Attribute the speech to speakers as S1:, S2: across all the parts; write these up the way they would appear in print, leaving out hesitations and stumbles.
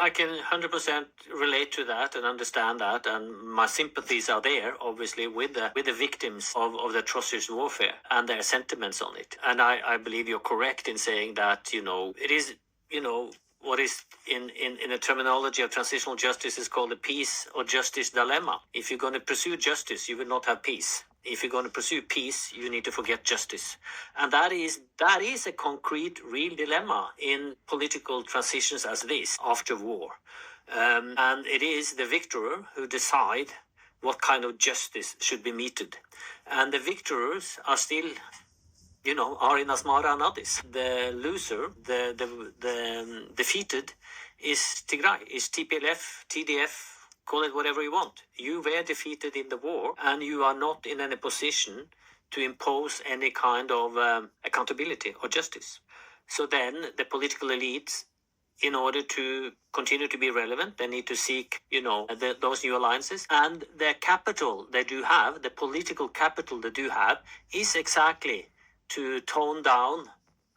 S1: I can 100% relate to that and understand that, and my sympathies are there, obviously, with the victims of the atrocious warfare and their sentiments on it. And I believe you're correct in saying that, it is, what is in the terminology of transitional justice is called the peace or justice dilemma. If you're going to pursue justice, you will not have peace. If you're going to pursue peace, you need to forget justice. And that is a concrete, real dilemma in political transitions as this, after war. And it is the victor who decide what kind of justice should be meted. And the victors are still, are in Asmara and Addis. The loser, the defeated, is Tigray, is TPLF, TDF, call it whatever you want. You were defeated in the war, and you are not in any position to impose any kind of accountability or justice. So then the political elites, in order to continue to be relevant, they need to seek, those new alliances. And the capital they do have, the political capital they do have, is exactly to tone down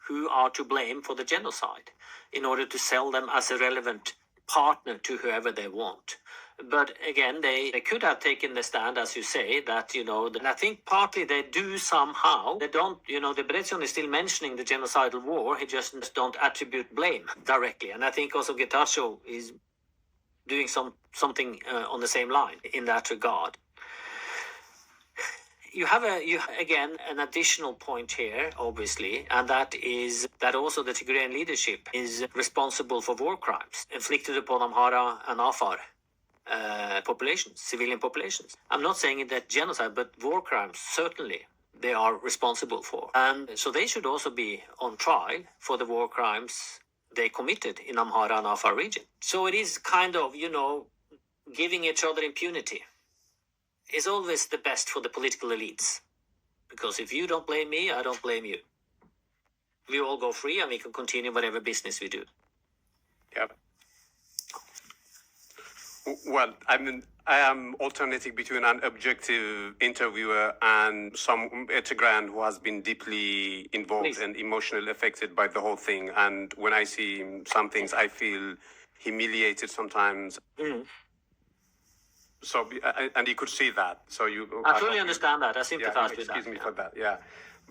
S1: who are to blame for the genocide in order to sell them as a relevant partner to whoever they want. But again, they could have taken the stand, as you say, that, and I think partly they do somehow. They don't, Debretsion is still mentioning the genocidal war. He just don't attribute blame directly. And I think also Getachew is doing something on the same line in that regard. You have again an additional point here, obviously, and that is that also the Tigrayan leadership is responsible for war crimes inflicted upon Amhara and Afar populations, civilian populations. I'm not saying it that genocide, but war crimes, certainly they are responsible for. And so they should also be on trial for the war crimes they committed in Amhara and Afar region. So it is kind of, giving each other impunity is always the best for the political elites. Because if you don't blame me, I don't blame you. We all go free and we can continue whatever business we do.
S2: Yeah. Well, I am alternating between an objective interviewer and some Tigrayan who has been deeply involved and emotionally affected by the whole thing. And when I see some things, I feel humiliated sometimes. So, and you could see that. So
S1: I fully understand that. I sympathize with that.
S2: Excuse me for that. Yeah.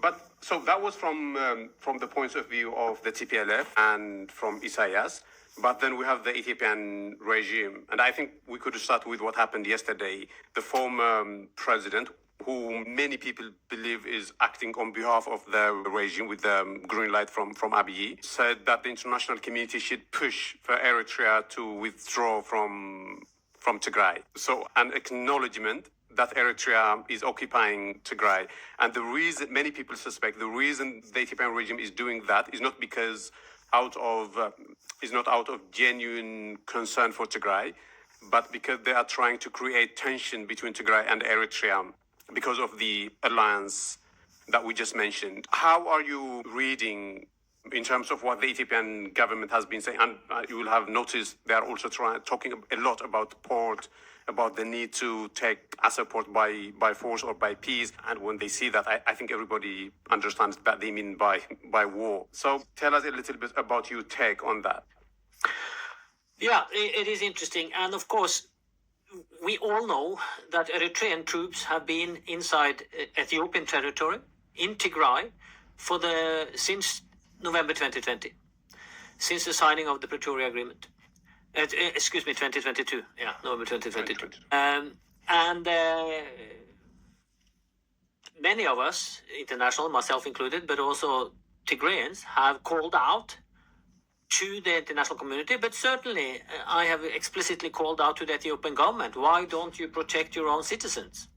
S2: But so that was from the point of view of the TPLF and from Isaias. But then we have the Ethiopian regime. And I think we could start with what happened yesterday. The former president, who many people believe is acting on behalf of the regime with the green light from Abiy, said that the international community should push for Eritrea to withdraw from Tigray. So an acknowledgement that Eritrea is occupying Tigray. And the reason, many people suspect, the reason the Ethiopian regime is doing that is not because out of genuine concern for Tigray, but because they are trying to create tension between Tigray and Eritrea because of the alliance that we just mentioned. How are you reading in terms of what the Ethiopian government has been saying? And you will have noticed they are also talking a lot about port, about the need to take Assaport by force or by peace. And when they see that, I think everybody understands that they mean by war. So tell us a little bit about your take on that.
S1: Yeah, it is interesting. And of course, we all know that Eritrean troops have been inside Ethiopian territory, in Tigray, since November 2020, since the signing of the Pretoria Agreement. 2022. Yeah, November 2022. And many of us, international, myself included, but also Tigrayans, have called out to the international community, but certainly I have explicitly called out to the Ethiopian government, why don't you protect your own citizens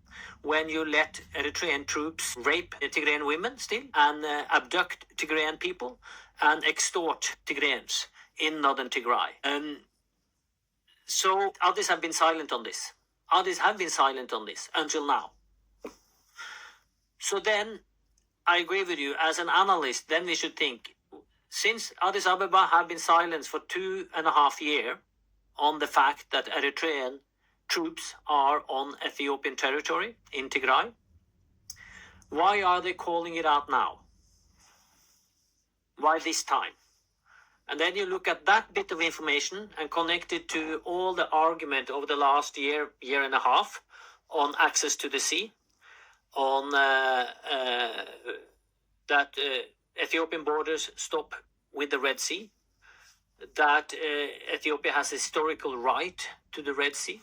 S1: when you let Eritrean troops rape Tigrayan women still and abduct Tigrayan people and extort Tigrayans in northern Tigray? So others have been silent on this. Others have been silent on this until now. So then I agree with you. As an analyst, then we should think, since Addis Ababa have been silent for 2.5 years on the fact that Eritrean troops are on Ethiopian territory in Tigray, why are they calling it out now? Why this time? And then you look at that bit of information and connect it to all the argument over the last year and a half on access to the sea, on that Ethiopian borders stop with the Red Sea, that Ethiopia has historical right to the Red Sea,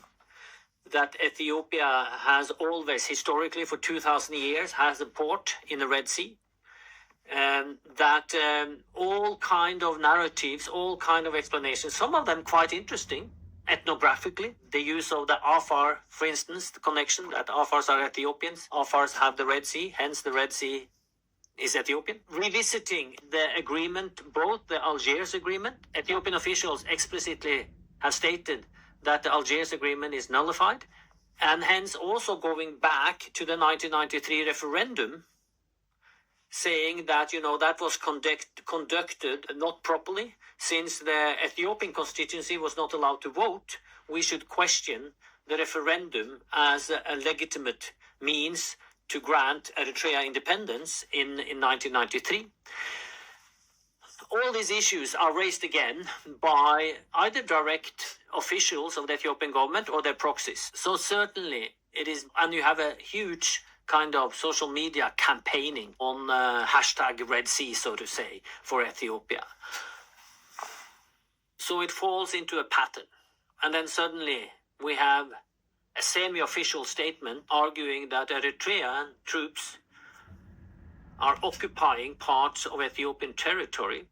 S1: that Ethiopia has always, historically for 2,000 years, has a port in the Red Sea, that all kind of narratives, all kind of explanations, some of them quite interesting, ethnographically. The use of the Afar, for instance, the connection that Afars are Ethiopians, Afars have the Red Sea, hence the Red Sea is Ethiopian. Revisiting the agreement, both the Algiers agreement, Ethiopian officials explicitly have stated that the Algiers agreement is nullified, and hence also going back to the 1993 referendum, saying that, that was conducted not properly, since the Ethiopian constituency was not allowed to vote. We should question the referendum as a legitimate means to grant Eritrea independence in 1993. All these issues are raised again by either direct officials of the Ethiopian government or their proxies. So certainly it is, and you have a huge kind of social media campaigning on hashtag Red Sea, so to say, for Ethiopia. So it falls into a pattern. And then suddenly we have a semi-official statement arguing that Eritrean troops are occupying parts of Ethiopian territory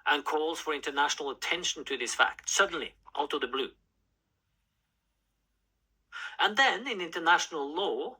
S1: and calls for international attention to this fact, suddenly, out of the blue. And then in international law,